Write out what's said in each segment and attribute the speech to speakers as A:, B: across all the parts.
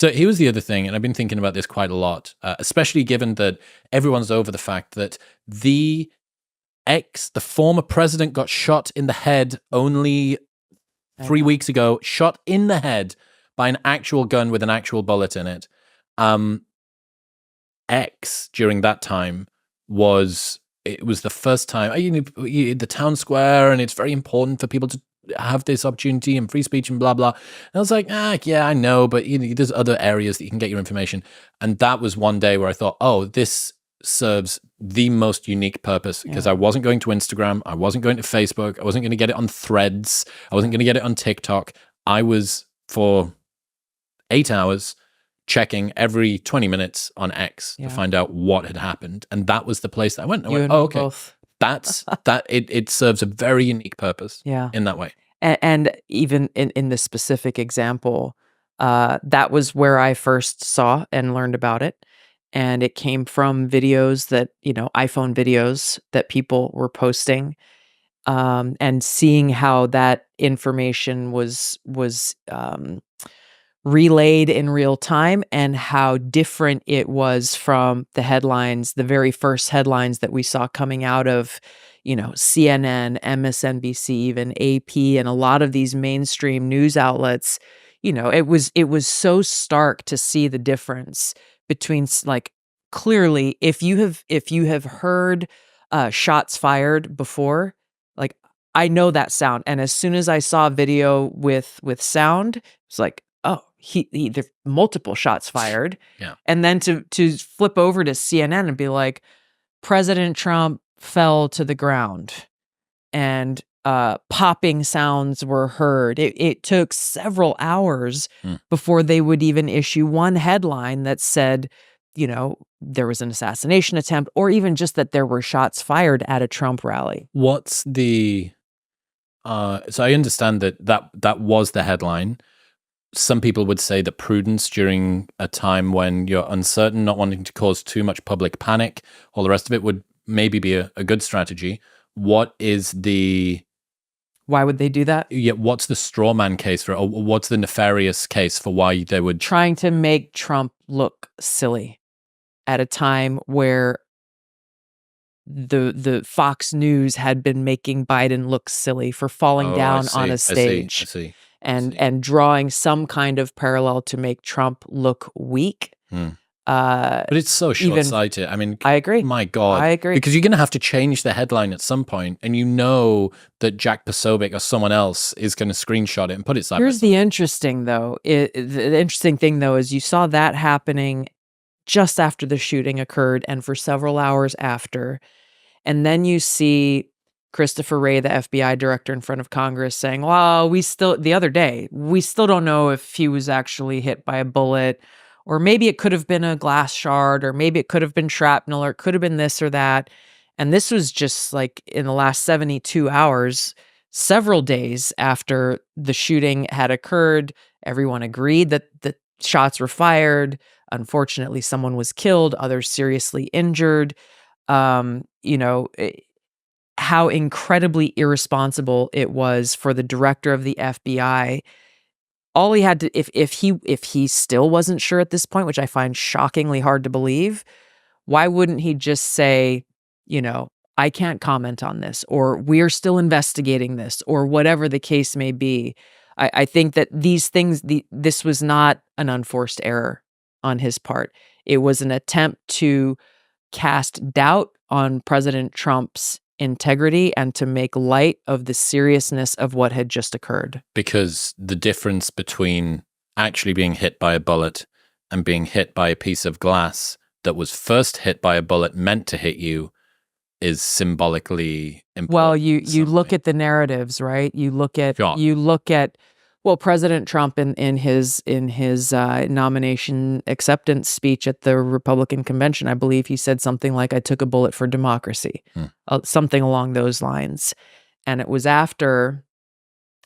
A: So here was the other thing, and I've been thinking about this quite a lot, especially given that everyone's over the fact that the former president, got shot in the head only 3 weeks ago, shot in the head by an actual gun with an actual bullet in it. X during that time was the first time, the town square, and it's very important for people to have this opportunity and free speech and blah blah. And I was like, yeah, I know, but there's other areas that you can get your information. And that was one day where I thought, oh, this serves the most unique purpose, because I wasn't going to Instagram, I wasn't going to Facebook, I wasn't going to get it on Threads, I wasn't going to get it on TikTok. I was, for 8 hours, checking every 20 minutes on X to find out what had happened. And that was the place that I went. I went, oh, okay. Both. It serves a very unique purpose in that way.
B: And even in this specific example, that was where I first saw and learned about it. And it came from videos that, iPhone videos that people were posting, and seeing how that information was relayed in real time, and how different it was from the headlines, the very first headlines that we saw coming out of, CNN, MSNBC, even AP, and a lot of these mainstream news outlets. It was so stark to see the difference between, like, clearly, if you have heard shots fired before, like, I know that sound, and as soon as I saw a video with sound, it's like, oh, there's multiple shots fired.
A: Yeah.
B: And then to flip over to CNN and be like, President Trump fell to the ground, and popping sounds were heard. It took several hours before they would even issue one headline that said, there was an assassination attempt, or even just that there were shots fired at a Trump rally.
A: What's the so I understand that was the headline. Some people would say that prudence during a time when you're uncertain, not wanting to cause too much public panic, all the rest of it would maybe be a good strategy. What is the...
B: Why would they do that?
A: Yeah, what's the straw man case for it? Or what's the nefarious case for why they would...
B: Trying to make Trump look silly at a time where the Fox News had been making Biden look silly for falling down on a stage.
A: I see.
B: And drawing some kind of parallel to make Trump look weak.
A: But it's so short-sighted. I mean,
B: I agree.
A: My God.
B: I agree.
A: Because you're going to have to change the headline at some point, and you know that Jack Posobiec or someone else is going to screenshot it and put it side by
B: Here's
A: side.
B: the interesting thing, though, is you saw that happening just after the shooting occurred and for several hours after. And then you see Christopher Wray, the FBI director, in front of Congress saying, well, the other day, we still don't know if he was actually hit by a bullet, or maybe it could have been a glass shard, or maybe it could have been shrapnel, or it could have been this or that. And this was just like in the last 72 hours, several days after the shooting had occurred. Everyone agreed that the shots were fired. Unfortunately, someone was killed, others seriously injured. How incredibly irresponsible it was for the director of the FBI. All he had to, if he still wasn't sure at this point, which I find shockingly hard to believe, why wouldn't he just say, I can't comment on this, or we're still investigating this, or whatever the case may be. I think that these things, this was not an unforced error on his part. It was an attempt to cast doubt on President Trump's integrity and to make light of the seriousness of what had just occurred.
A: Because the difference between actually being hit by a bullet and being hit by a piece of glass that was first hit by a bullet meant to hit you is symbolically important.
B: Well, you look at the narratives, right? You look at President Trump in his nomination acceptance speech at the Republican convention, I believe he said something like, I took a bullet for democracy, something along those lines. And it was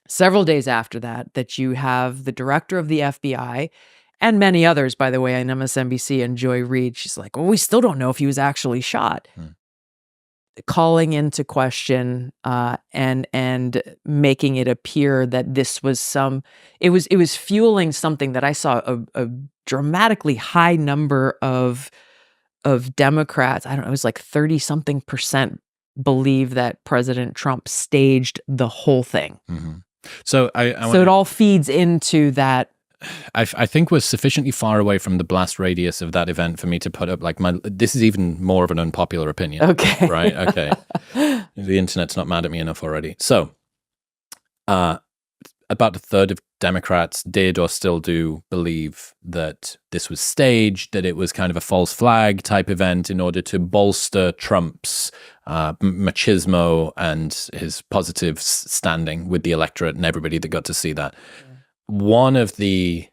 B: several days after that you have the director of the FBI and many others, by the way, on MSNBC, and Joy Reid. She's like, well, we still don't know if he was actually shot. calling into question and making it appear that this was it was fueling something that I saw a dramatically high number of Democrats. I don't know, it was like 30-something% believe that President Trump staged the whole thing.
A: Mm-hmm. So
B: so it all feeds into that.
A: I think we're sufficiently far away from the blast radius of that event for me to put up like this is even more of an unpopular opinion.
B: Okay.
A: Right? Okay. The internet's not mad at me enough already. So, about a third of Democrats did or still do believe that this was staged, that it was kind of a false flag type event in order to bolster Trump's machismo and his positive standing with the electorate and everybody that got to see that. Yeah. One of the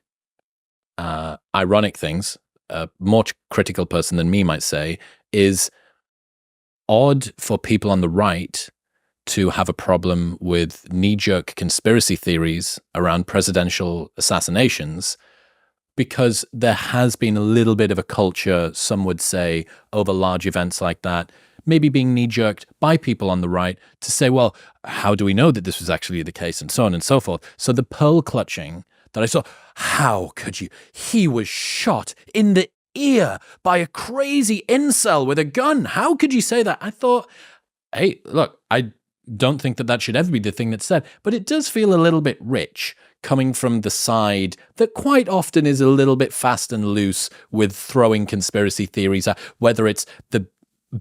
A: ironic things, a more critical person than me might say, is odd for people on the right to have a problem with knee-jerk conspiracy theories around presidential assassinations, because there has been a little bit of a culture, some would say, over large events like that, maybe being knee-jerked by people on the right to say, well, how do we know that this was actually the case, and so on and so forth. So the pearl clutching that I saw, how could you? He was shot in the ear by a crazy incel with a gun. How could you say that? I thought, hey, look, I don't think that should ever be the thing that's said, but it does feel a little bit rich coming from the side that quite often is a little bit fast and loose with throwing conspiracy theories at, whether it's the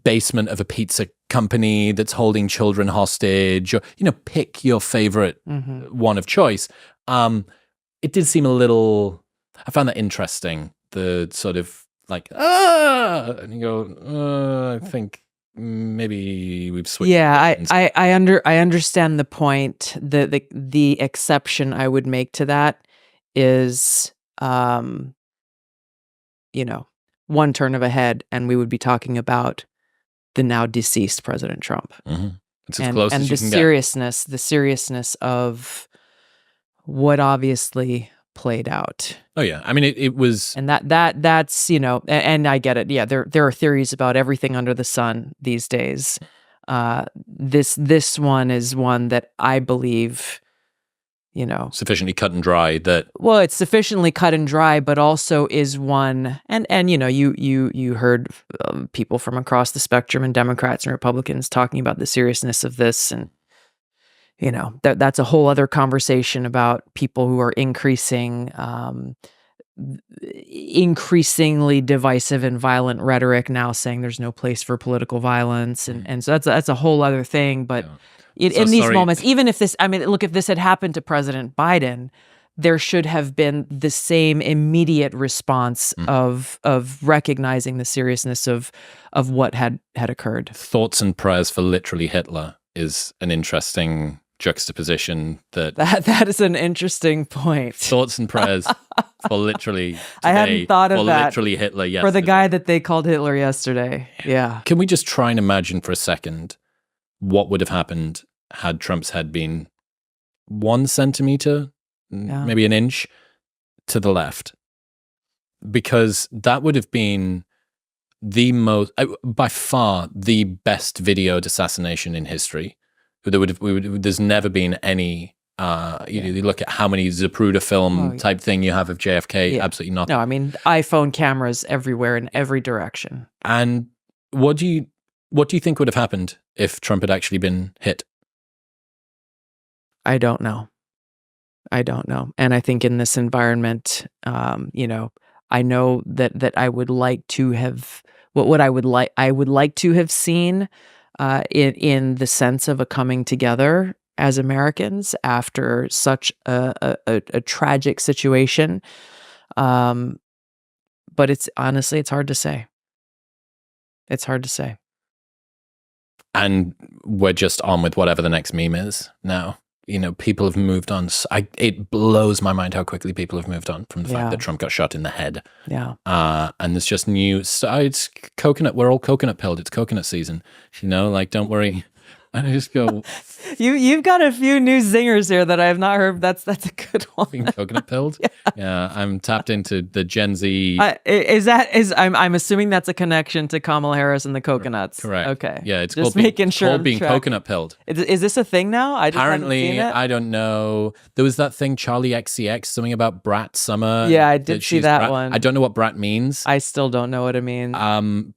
A: basement of a pizza company that's holding children hostage, or, pick your favorite one of choice. It did seem a little, I found that interesting, the sort of like, and you go, I think maybe we've switched.
B: Yeah, I understand the point. The exception I would make to that is, one turn of a head, and we would be talking about the now deceased President Trump.
A: Mm-hmm. It's as close as you can
B: get. The seriousness of what obviously played out.
A: Oh yeah, I mean it was,
B: and that's and I get it. Yeah, there are theories about everything under the sun these days. This one is one that I believe,
A: sufficiently cut and dry that.
B: Well, it's sufficiently cut and dry, but also is one, and you heard people from across the spectrum and Democrats and Republicans talking about the seriousness of this, and that's a whole other conversation about people who are increasingly divisive and violent rhetoric now, saying there's no place for political violence, and so that's a whole other thing. But in these moments, even if this, look, if this had happened to President Biden, there should have been the same immediate response of recognizing the seriousness of what had occurred.
A: Thoughts and prayers for literally Hitler is an interesting juxtaposition.
B: That is an interesting point.
A: Thoughts and prayers for literally today,
B: I hadn't thought of that.
A: Literally Hitler yesterday.
B: For the guy that they called Hitler yesterday. Yeah.
A: Can we just try and imagine for a second what would have happened had Trump's head been 1 centimeter, maybe an inch to the left? Because that would have been the most, by far, the best videoed assassination in history. There's never been any. You look at how many Zapruder film type thing you have of JFK. Yeah. Absolutely nothing.
B: No, iPhone cameras everywhere in every direction.
A: And what do you think would have happened if Trump had actually been hit?
B: I don't know. And I think in this environment, I know that I would like to have I would like to have seen in the sense of a coming together as Americans after such a tragic situation. But it's hard to say. It's hard to say.
A: And we're just on with whatever the next meme is now. People have moved on. It blows my mind how quickly people have moved on from the fact that Trump got shot in the head.
B: Yeah.
A: And there's just new. It's coconut. We're all coconut pilled. It's coconut season. Don't worry. And I just go,
B: You've got a few new zingers here that I have not heard. That's a good one.
A: being coconut pilled. Yeah, I'm tapped into the Gen Z.
B: I'm assuming that's a connection to Kamala Harris and the coconuts.
A: Correct.
B: Okay.
A: Yeah, it's
B: just
A: called
B: making sure.
A: called being coconut pilled.
B: Is this a thing now? I just
A: Apparently,
B: haven't seen it.
A: I don't know. There was that thing, Charlie XCX, something about Brat Summer.
B: Yeah, I did see that
A: Brat.
B: one.
A: I don't know what Brat means.
B: I still don't know what it means.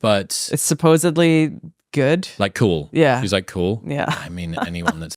A: But
B: it's supposedly good.
A: Like cool.
B: Yeah.
A: She's like cool.
B: Yeah.
A: I mean, anyone that's